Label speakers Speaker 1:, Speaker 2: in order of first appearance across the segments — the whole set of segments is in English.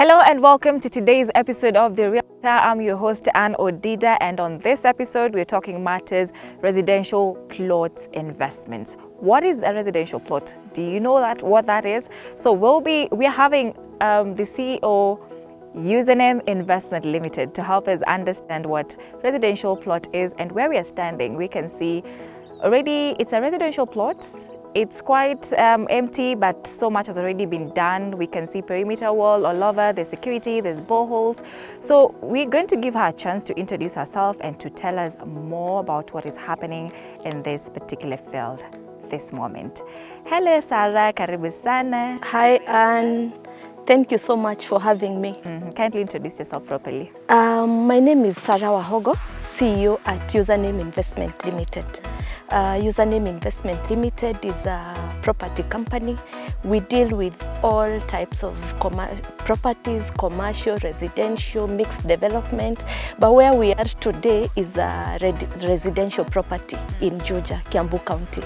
Speaker 1: Hello and welcome to today's episode of The Realtor. I'm your host, Anne Odida, and on this episode, we're talking matters residential plot investments. What is a residential plot? Do you know what that is? So we're having the CEO, Username Investment Limited, to help us understand what residential plot is and where we are standing. We can see already it's a residential plot. It's quite empty, but so much has already been done. We can see perimeter wall all over, there's security, there's boreholes. So we're going to give her a chance to introduce herself and to tell us more about what is happening in this particular field this moment. Hello, Sarah, karibu sana.
Speaker 2: Hi, Anne. Thank you so much for having me.
Speaker 1: Kindly introduce yourself properly.
Speaker 2: My name is Sarah Wahogo, CEO at Username Investment Limited. Username Investment Limited is a property company. We deal with all types of properties, commercial, residential, mixed development. But where we are today is a residential property in Georgia, Kiambu County.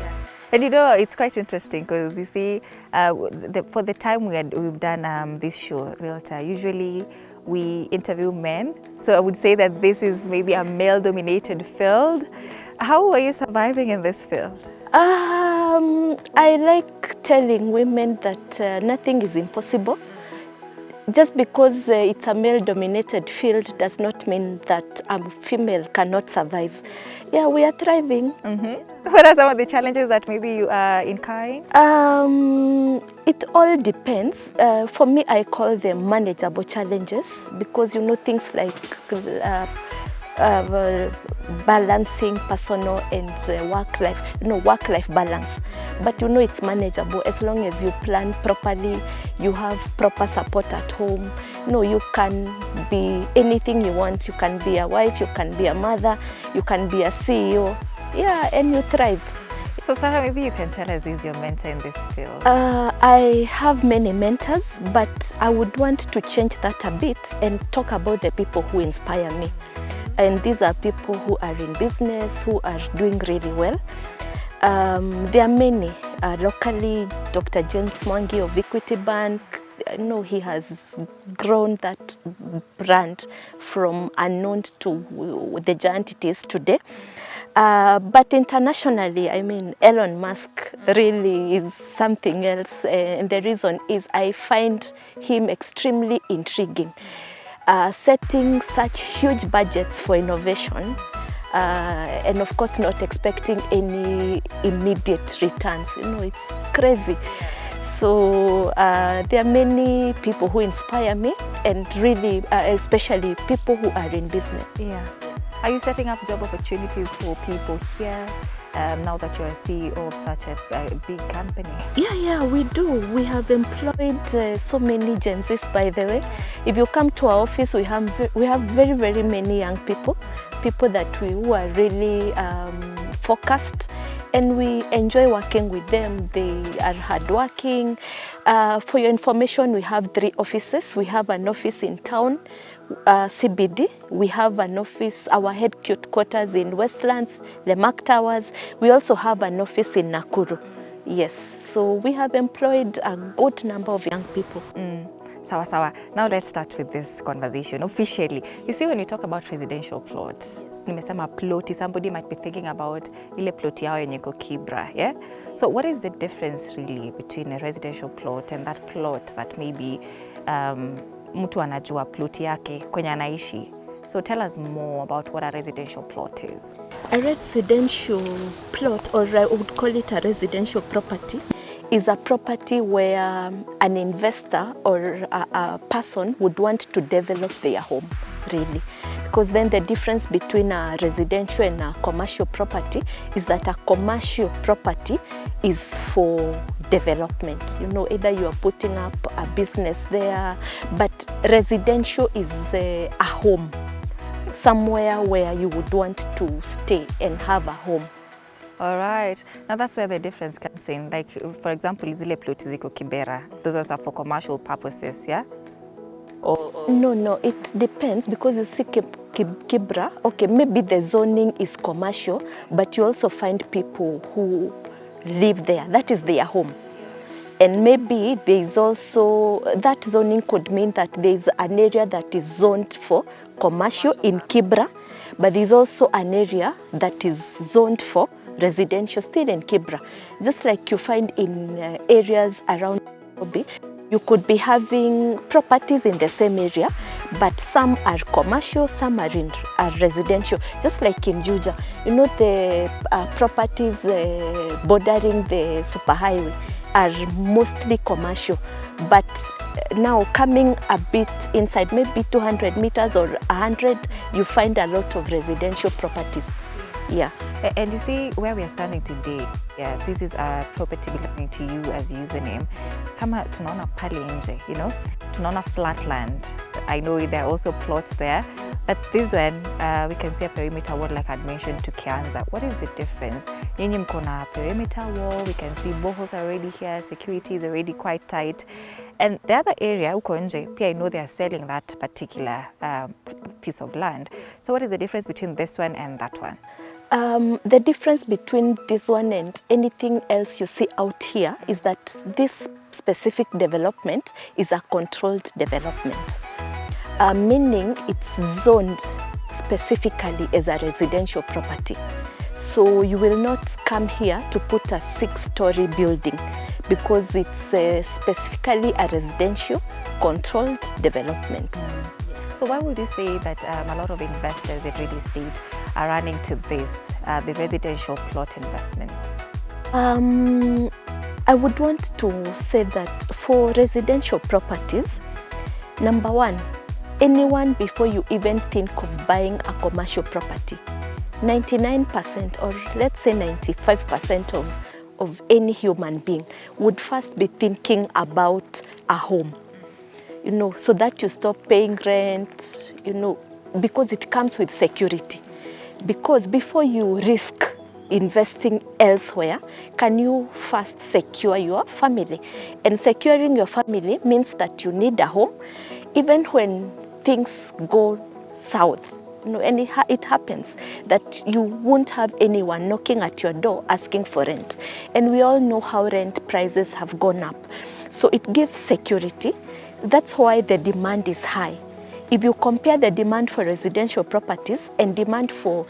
Speaker 1: And you know, it's quite interesting because you see, for the time we've done this show, Realtor, usually we interview men. So I would say that this is maybe a male-dominated field. How are you surviving in this field?
Speaker 2: I like telling women that nothing is impossible. Just because it's a male-dominated field does not mean that a female cannot survive. Yeah, we are thriving.
Speaker 1: What are some of the challenges that maybe you are incurring?
Speaker 2: It all depends. For me, I call them manageable challenges because you know things like balancing personal and work-life balance. But you know it's manageable as long as you plan properly, you have proper support at home. You can be anything you want. You can be a wife, you can be a mother, you can be a CEO. Yeah, and you thrive.
Speaker 1: So Sarah, maybe you can tell us who's your mentor in this field?
Speaker 2: I have many mentors, but I would want to change that a bit and talk about the people who inspire me. And these are people who are in business, who are doing really well. There are many. Locally, Dr. James Mwangi of Equity Bank, he has grown that brand from unknown to the giant it is today. But internationally, I mean, Elon Musk really is something else. And the reason is I find him extremely intriguing. Setting such huge budgets for innovation and of course not expecting any immediate returns. It's crazy. So there are many people who inspire me and really especially people who are in business.
Speaker 1: Yeah. Are you setting up job opportunities for people here now that you're a CEO of such a big company?
Speaker 2: Yeah, we do. We have employed so many Gen Zs, by the way. If you come to our office, we have very, very many young people who are really focused, and we enjoy working with them. They are hardworking. For your information, we have 3 offices. We have an office in town, CBD. We have an office, our headquarters in Westlands, Lemak Towers. We also have an office in Nakuru. Yes, so we have employed a good number of young people.
Speaker 1: Sawa. Now let's start with this conversation officially. You see, when you talk about residential plots, nimesema ploti, somebody might be thinking about ile ploti yao yenye iko Kibra, yeah? So what is the difference really between a residential plot and that plot that maybe mtu anajua ploti yake kwenye anaishi? So tell us more about what a residential plot is.
Speaker 2: A residential plot, or I would call it a residential property, is a property where an investor or a person would want to develop their home, really. Because then the difference between a residential and a commercial property is that a commercial property is for development. Either you are putting up a business there, but residential is a home, somewhere where you would want to stay and have a home.
Speaker 1: All right. Now that's where the difference comes in. Like, for example, zile ploti ziko Kibera, those are for commercial purposes, yeah?
Speaker 2: No, it depends because you see Kibra, okay, maybe the zoning is commercial, but you also find people who live there. That is their home. And maybe there is also, that zoning could mean that there is an area that is zoned for commercial in Kibra, but there is also an area that is zoned for residential still in Kibra. Just like you find in areas around Nairobi, you could be having properties in the same area, but some are commercial, some are residential. Just like in Juja, you know, the properties bordering the superhighway are mostly commercial, but now coming a bit inside, maybe 200 meters or 100, you find a lot of residential properties. Yeah.
Speaker 1: And you see where we are standing today, yeah, this is a property belonging to you as username. Kama tunaona pale nje, you know, tunaona flat land. I know there are also plots there, but this one, we can see a perimeter wall like I'd mentioned to Kianza. What is the difference? Nyinyi mko na perimeter wall, we can see boreholes are already here, security is already quite tight. And the other area, huko nje, pia I know they are selling that particular piece of land. So what is the difference between this one and that one?
Speaker 2: The difference between this one and anything else you see out here is that this specific development is a controlled development, meaning it's zoned specifically as a residential property. So you will not come here to put a 6-story building because it's specifically a residential controlled development.
Speaker 1: So why would you say that a lot of investors in real estate are running to this, the residential plot investment?
Speaker 2: I would want to say that for residential properties, number one, anyone before you even think of buying a commercial property, 99% or let's say 95% of any human being would first be thinking about a home. You know, so that you stop paying rent, you know, because it comes with security. Because before you risk investing elsewhere, can you first secure your family? And securing your family means that you need a home, even when things go south. You know, and it happens that you won't have anyone knocking at your door asking for rent. And we all know how rent prices have gone up. So it gives security. That's why the demand is high. If you compare the demand for residential properties and demand for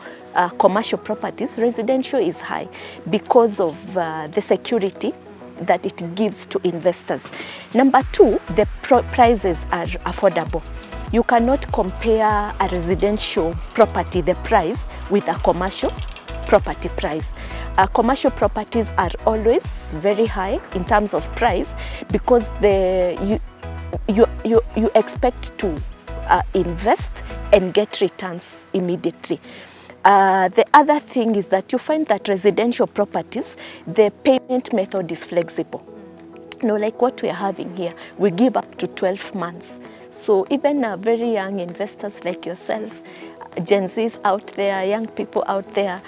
Speaker 2: commercial properties, residential is high because of the security that it gives to investors. Number two, the prices are affordable. You cannot compare a residential property, the price, with a commercial property price. Commercial properties are always very high in terms of price because you expect to invest and get returns immediately. The other thing is that you find that residential properties, the payment method is flexible. You know, like what we are having here, we give up to 12 months. So even very young investors like yourself, Gen Zs out there, young people out there,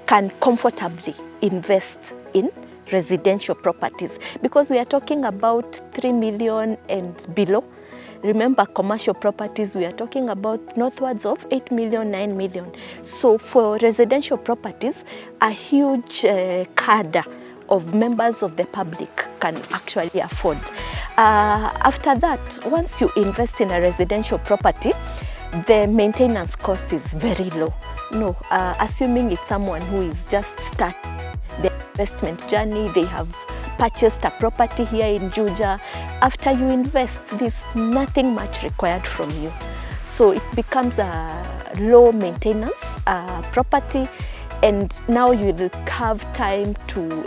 Speaker 2: can comfortably invest in residential properties because we are talking about 3 million and below. Remember, commercial properties, we are talking about northwards of 8 million, 9 million. So for residential properties, a huge cadre of members of the public can actually afford. After that, once you invest in a residential property, the maintenance cost is very low. No, assuming it's someone who is just starting the investment journey, they have purchased a property here in Juja. After you invest, there's nothing much required from you. So it becomes a low maintenance property, and now you will have time to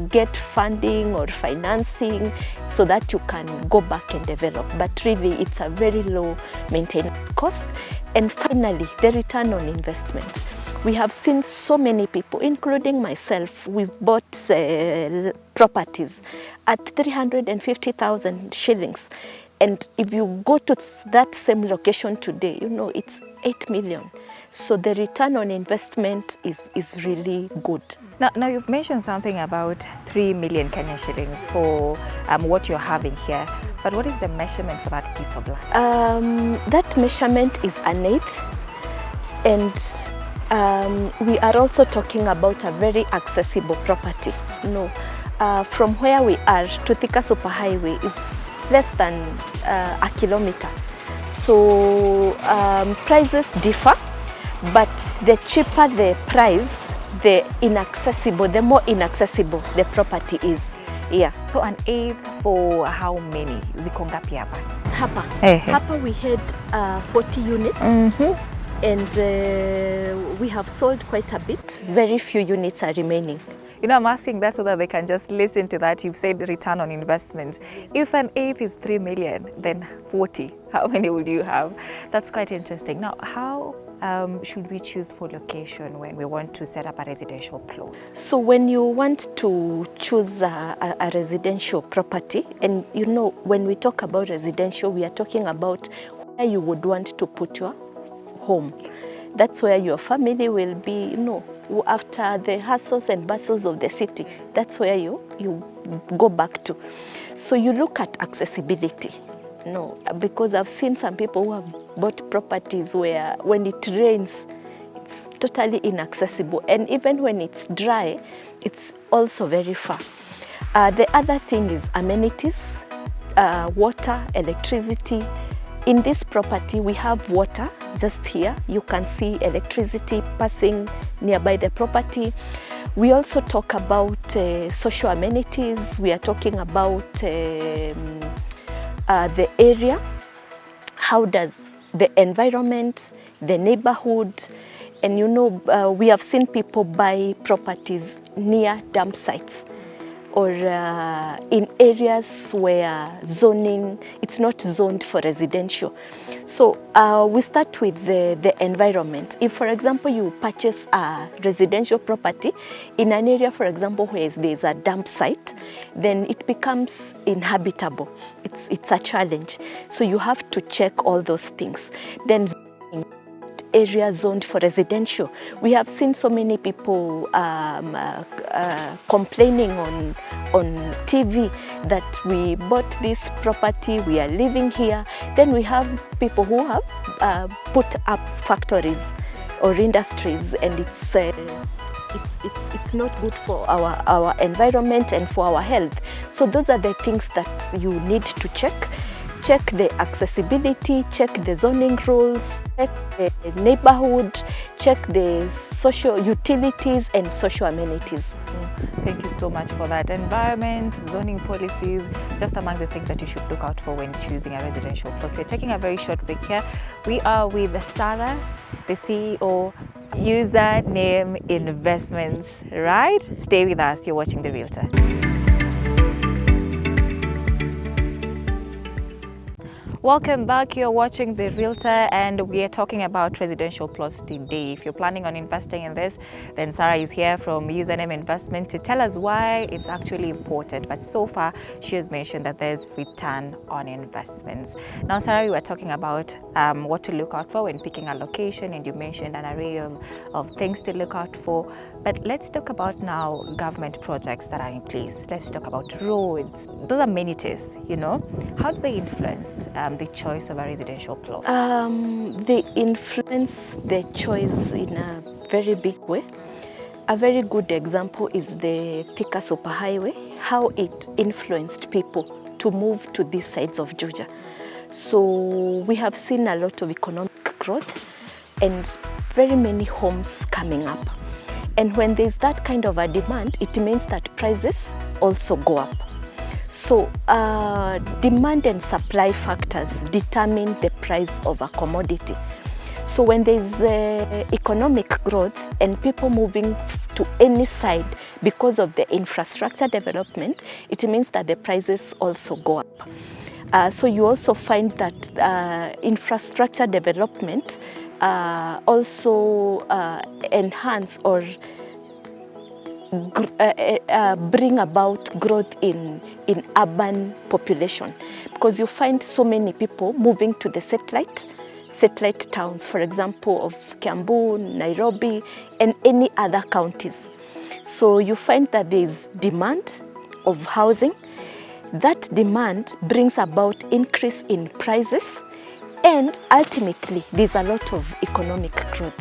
Speaker 2: get funding or financing so that you can go back and develop. But really, it's a very low maintenance cost. And finally, the return on investment. We have seen so many people, including myself, we've bought properties at 350,000 shillings. And if you go to that same location today, you know, it's 8 million. So the return on investment is really good.
Speaker 1: Now you've mentioned something about 3 million Kenya shillings for what you're having here. But what is the measurement for that piece of land?
Speaker 2: That measurement is an eighth. And we are also talking about a very accessible property. You know, from where we are to Thika Superhighway is less than a kilometer. So prices differ, but the cheaper the price, the more inaccessible the property is. Yeah.
Speaker 1: So an eighth for how many? Ziko ngapi hapa?
Speaker 2: Hapa we had 40 units. And we have sold quite a bit. Very few units are remaining.
Speaker 1: You know, I'm asking that so that they can just listen to that. You've said return on investment. Yes. If an eighth is 3 million, then 40, how many would you have? That's quite interesting. Now, how should we choose for location when we want to set up a residential plot?
Speaker 2: So when you want to choose a residential property, and you know, when we talk about residential, we are talking about where you would want to put your home. That's where your family will be, you know, after the hustles and bustles of the city. That's where you go back to. So you look at accessibility. No, because I've seen some people who have bought properties where when it rains, it's totally inaccessible. And even when it's dry, it's also very far. The other thing is amenities, water, electricity. In this property, we have water just here. You can see electricity passing nearby the property. We also talk about social amenities. We are talking about the area. How does the environment, the neighborhood, and you know, we have seen people buy properties near dump sites, or in areas where zoning, it's not zoned for residential. So we start with the environment. If, for example, you purchase a residential property in an area, for example, where there's a dump site, then it becomes inhabitable. It's a challenge. So you have to check all those things. Then area zoned for residential. We have seen so many people complaining on TV that we bought this property, we are living here. Then we have people who have put up factories or industries, and it's not good for our environment and for our health. So those are the things that you need to check. Check the accessibility, check the zoning rules, check the neighborhood, check the social utilities and social amenities.
Speaker 1: Thank you so much for that. Environment, zoning policies, just among the things that you should look out for when choosing a residential plot. We're taking a very short break here. We are with Sarah, the CEO, Username Investments, right? Stay with us. You're watching The Realtor. Welcome back. You're watching The Realtor, and we are talking about residential plots today. If you're planning on investing in this, then Sarah is here from Username Investment to tell us why it's actually important. But so far, she has mentioned that there's return on investments. Now, Sarah, we were talking about what to look out for when picking a location, and you mentioned an array of things to look out for. But let's talk about now government projects that are in place. Let's talk about roads. Those amenities, you know, how do they influence the choice of a residential plot?
Speaker 2: They influence the choice in a very big way. A very good example is the Thika Superhighway, how it influenced people to move to these sides of Georgia. So we have seen a lot of economic growth and very many homes coming up. And when there's that kind of a demand, it means that prices also go up. So demand and supply factors determine the price of a commodity. So when there's economic growth and people moving to any side because of the infrastructure development, it means that the prices also go up. So you also find that infrastructure development also enhance or bring about growth in urban population, because you find so many people moving to the satellite towns, for example, of Kiambu, Nairobi, and any other counties. So you find that there is demand of housing. That demand brings about increase in prices, and ultimately there's a lot of economic growth.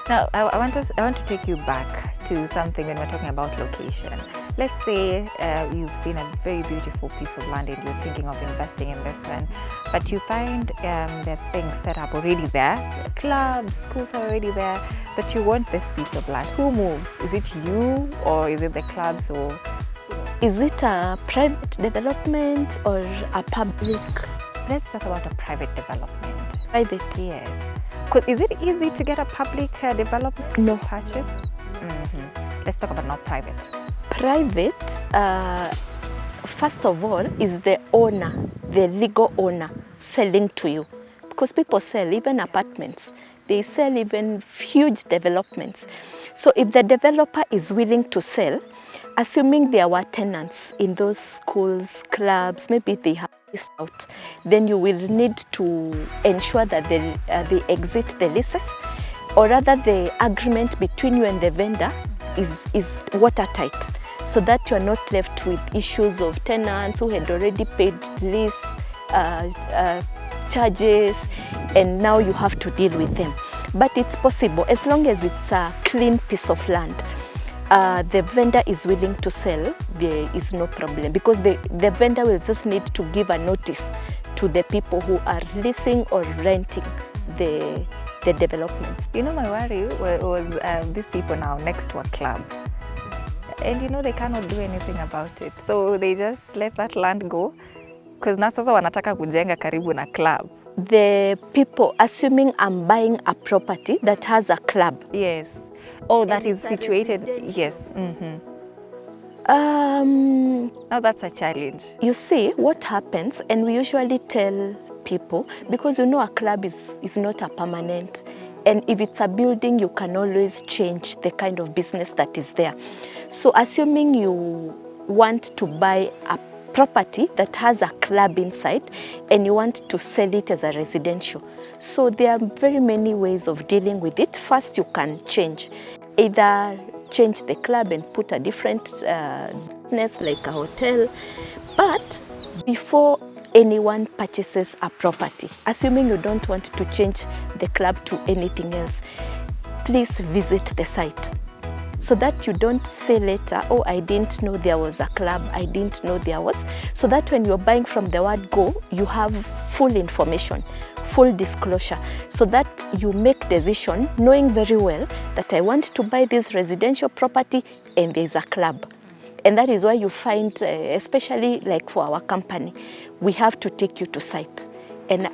Speaker 1: Now, I want to take you back to something when we're talking about location. Let's say you've seen a very beautiful piece of land and you're thinking of investing in this one, but you find that things set up already there, clubs, schools are already there, but you want this piece of land. Who moves? Is it you or is it the clubs, or
Speaker 2: Is it a private development or a public?
Speaker 1: let's talk about a private development.
Speaker 2: Private.
Speaker 1: Yes. Is it easy to get a public development
Speaker 2: No.
Speaker 1: purchase? Let's talk about not private.
Speaker 2: Private, first of all, is the owner, the legal owner, selling to you. Because people sell even apartments, they sell even huge developments. So if the developer is willing to sell, assuming there were tenants in those schools, clubs, maybe they have leased out, then you will need to ensure that they exit the leases, or rather the agreement between you and the vendor is watertight, so that you are not left with issues of tenants who had already paid lease charges, and now you have to deal with them. But it's possible, as long as it's a clean piece of land. The vendor is willing to sell, there is no problem, because the vendor will just need to give a notice to the people who are leasing or renting the developments.
Speaker 1: You know, my worry was these people now next to a club, and you know they cannot do anything about it, so they just let that land go, because na sasa wanataka kujenga karibu na club.
Speaker 2: The people, assuming I'm buying a property that has a club.
Speaker 1: Yes. Oh, that is situated. Yes. Now that's a challenge.
Speaker 2: You see what happens, and we usually tell people, because you know a club is not a permanent, and if it's a building, you can always change the kind of business that is there. So assuming you want to buy a property that has a club inside and you want to sell it as a residential, so there are very many ways of dealing with it. First, you can change, either change the club and put a different business like a hotel. But before anyone purchases a property, assuming you don't want to change the club to anything else, please visit the site, so that you don't say later, oh, I didn't know there was a club, I didn't know there was. So that when you're buying from the word go, you have full information, full disclosure, so that you make decision knowing very well that I want to buy this residential property and there's a club. And that is why you find, especially like for our company, we have to take you to site. And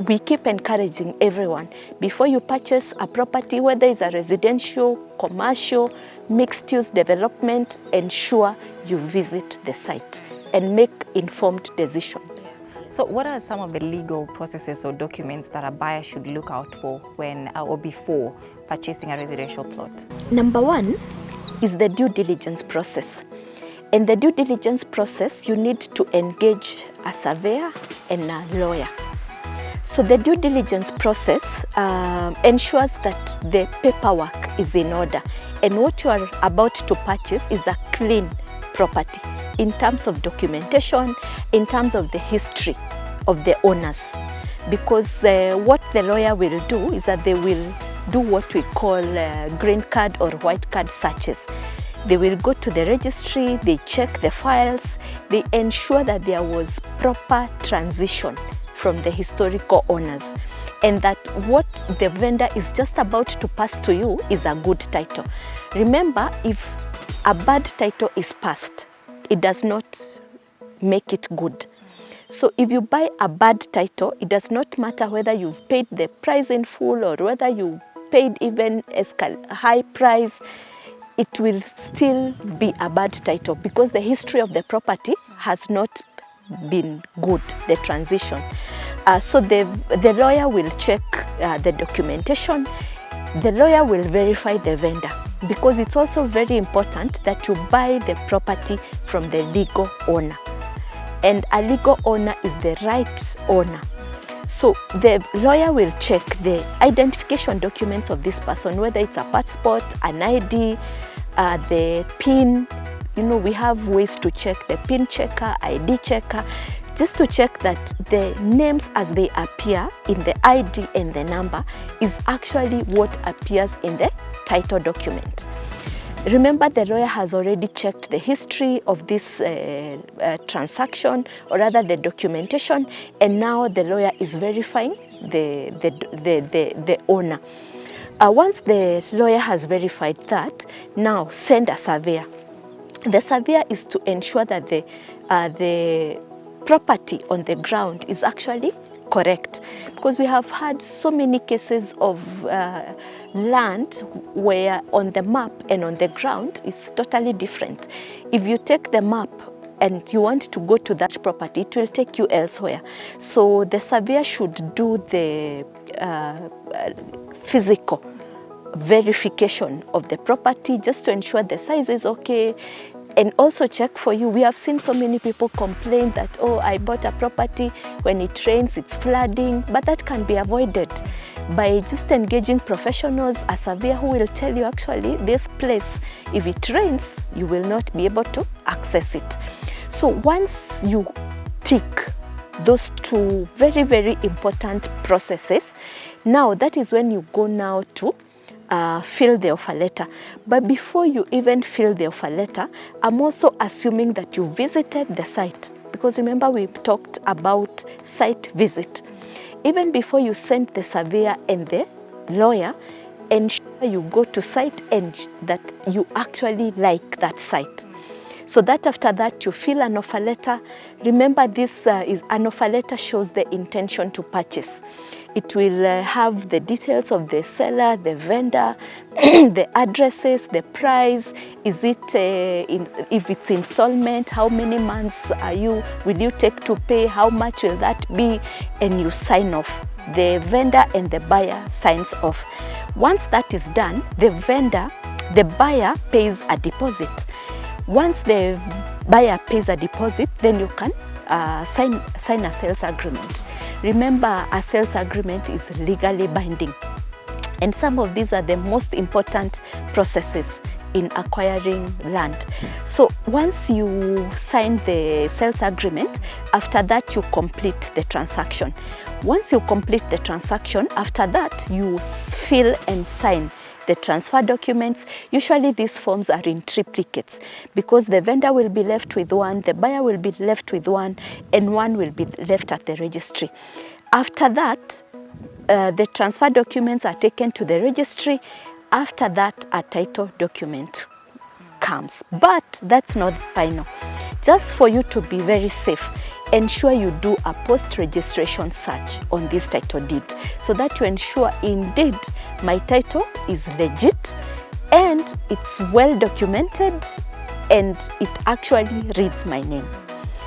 Speaker 2: we keep encouraging everyone, before you purchase a property, whether it's a residential, commercial, mixed-use development, ensure you visit the site and make informed decision.
Speaker 1: So what are some of the legal processes or documents that a buyer should look out for when or before purchasing a residential plot?
Speaker 2: Number one is the due diligence process. In the due diligence process, you need to engage a surveyor and a lawyer. So the due diligence process ensures that the paperwork is in order, and what you are about to purchase is a clean property in terms of documentation, in terms of the history of the owners. Because what the lawyer will do is that they will do what we call green card or white card searches. They will go to the registry, they check the files, they ensure that there was proper transition from the historical owners, and that what the vendor is just about to pass to you is a good title. Remember, if a bad title is passed, it does not make it good. So if you buy a bad title, it does not matter whether you've paid the price in full or whether you paid even a high price, it will still be a bad title, because the history of the property has not been good, the transition. So the lawyer will check the documentation. The lawyer will verify the vendor, because it's also very important that you buy the property from the legal owner. And a legal owner is the right owner. So the lawyer will check the identification documents of this person, whether it's a passport, an ID, the PIN. You know, we have ways to check the PIN checker, ID checker, just to check that the names as they appear in the ID and the number is actually what appears in the title document. Remember, the lawyer has already checked the history of this transaction, or rather the documentation, and now the lawyer is verifying the owner. Once the lawyer has verified that, now send a surveyor. The surveyor is to ensure that the property on the ground is actually correct, because we have had so many cases of land where on the map and on the ground it's totally different. If you take the map and you want to go to that property, it will take you elsewhere. So the surveyor should do the physical verification of the property just to ensure the size is okay, and also check for you. We have seen so many people complain that, oh, I bought a property, when it rains it's flooding, but that can be avoided by just engaging professionals, a surveyor who will tell you, actually, this place, if it rains, you will not be able to access it. So once you tick those two very, very important processes, now that is when you go now to fill the offer letter. But before you even fill the offer letter, I'm also assuming that you visited the site, because remember we talked about site visit. Even before you send the surveyor and the lawyer, ensure you go to site and that you actually like that site. So that after that you fill an offer letter. Remember, this is an offer letter shows the intention to purchase. It will have the details of the seller, the vendor, the addresses, the price. Is it, if it's installment, how many months will you take to pay? How much will that be? And you sign off. The vendor and the buyer signs off. Once that is done, the buyer pays a deposit. Once the buyer pays a deposit, then you can sign a sales agreement. Remember, a sales agreement is legally binding. And some of these are the most important processes in acquiring land. So once you sign the sales agreement, after that you complete the transaction. Once you complete the transaction, after that you fill and sign the transfer documents. Usually these forms are in triplicates, because the vendor will be left with one, the buyer will be left with one, and one will be left at the registry. After that, the transfer documents are taken to the registry. After that, a title document comes. But that's not final. Just for you to be very safe, ensure you do a post-registration search on this title deed, so that you ensure indeed my title is legit and it's well documented and it actually reads my name.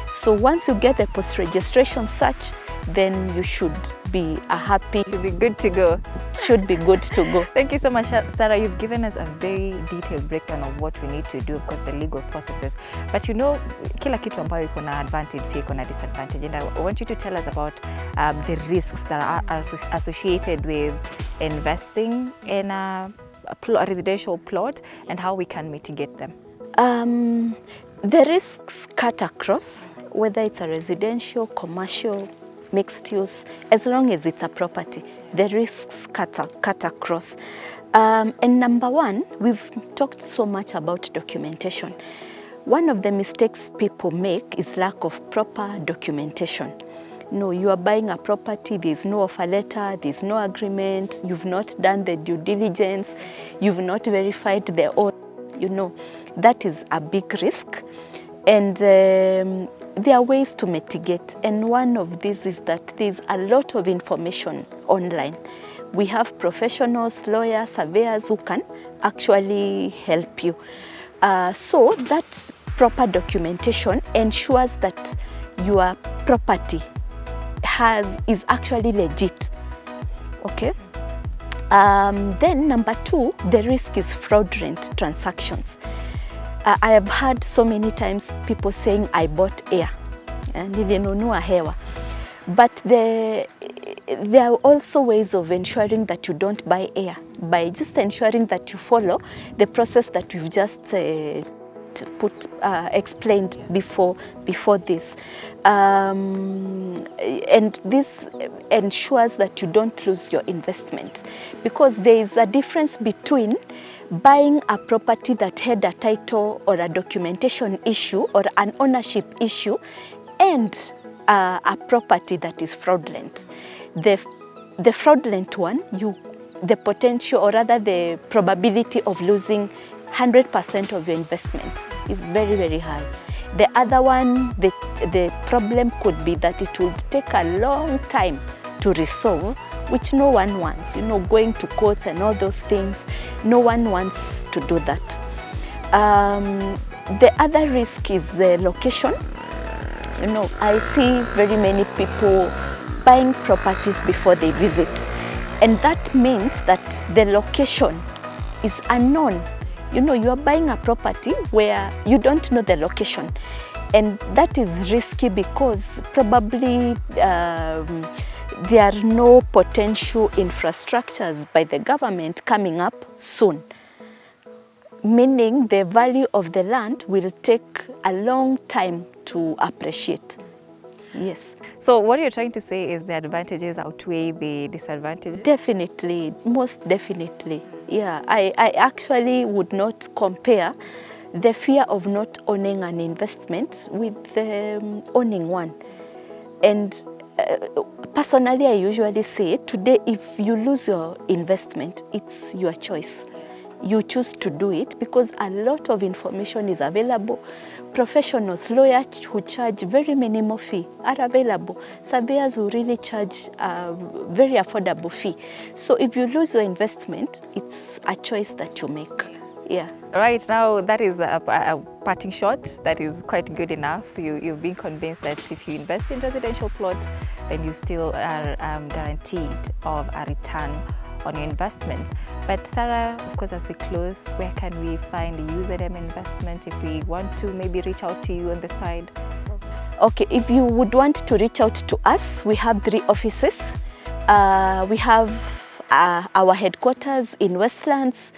Speaker 2: So once you get the post-registration search, then you should be happy.
Speaker 1: You'll be good to go.
Speaker 2: Should be good to go.
Speaker 1: Thank you so much, Sarah. You've given us a very detailed breakdown of what we need to do, because the legal processes. But you know, kila kitu ambayo iko na advantage pia iko na disadvantage. And I want you to tell us about the risks that are associated with investing in a residential plot and how we can mitigate them.
Speaker 2: The risks cut across, whether it's a residential, commercial, mixed use, as long as it's a property, the risks cut across. And number one, we've talked so much about documentation. One of the mistakes people make is lack of proper documentation. No, you are buying a property, there's no offer letter, there's no agreement, you've not done the due diligence, you've not verified the owner. You know, that is a big risk. And there are ways to mitigate, and one of these is that there's a lot of information online. We have professionals, lawyers, surveyors who can actually help you. So that proper documentation ensures that your property is actually legit. Okay. Then number two, the risk is fraudulent transactions. I have heard so many times people saying, I bought air, and nilinunua hewa. But there are also ways of ensuring that you don't buy air, by just ensuring that you follow the process that we've just explained before this. And this ensures that you don't lose your investment, because there is a difference between buying a property that had a title or a documentation issue or an ownership issue, and a property that is fraudulent. The fraudulent one, the potential, or rather the probability of losing 100% of your investment is very, very high. The other one, the problem could be that it would take a long time to resolve, which no one wants. You know, going to courts and all those things, no one wants to do that. The other risk is the location. You know, I see very many people buying properties before they visit, and that means that the location is unknown. You know, you are buying a property where you don't know the location, and that is risky because probably there are no potential infrastructures by the government coming up soon, meaning the value of the land will take a long time to appreciate. Yes.
Speaker 1: So what you're trying to say is the advantages outweigh the disadvantages?
Speaker 2: Definitely, most definitely. Yeah, I actually would not compare the fear of not owning an investment with owning one. And personally, I usually say today, if you lose your investment, it's your choice. You choose to do it because a lot of information is available. Professionals, lawyers who charge very minimal fee are available. Surveyors who really charge a very affordable fee. So if you lose your investment, it's a choice that you make. Yeah.
Speaker 1: Right now, that is a parting shot that is quite good enough. You've been convinced that if you invest in residential plots, then you still are guaranteed of a return on your investment. But Sarah, of course, as we close, where can we find the username investment if we want to maybe reach out to you on the side?
Speaker 2: Okay, if you would want to reach out to us, we have 3 offices. We have our headquarters in Westlands,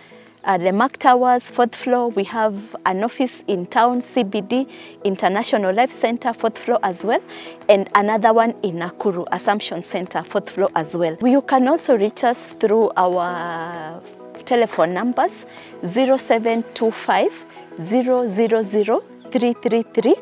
Speaker 2: the Mark Towers, 4th floor. We have an office in town, CBD, International Life Center, 4th floor as well, and another one in Nakuru, Assumption Center, 4th floor as well. You can also reach us through our telephone numbers, 0725 000 333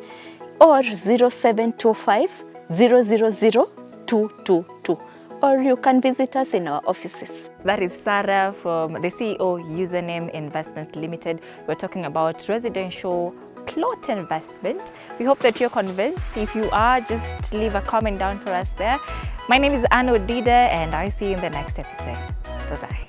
Speaker 2: or 0725 000 222. Or you can visit us in our offices.
Speaker 1: That is Sarah from the CEO Username Investment Limited. We're talking about residential plot investment. We hope that you're convinced. If you are, just leave a comment down for us there. My name is Anne Odida, and I see you in the next episode. Bye-bye.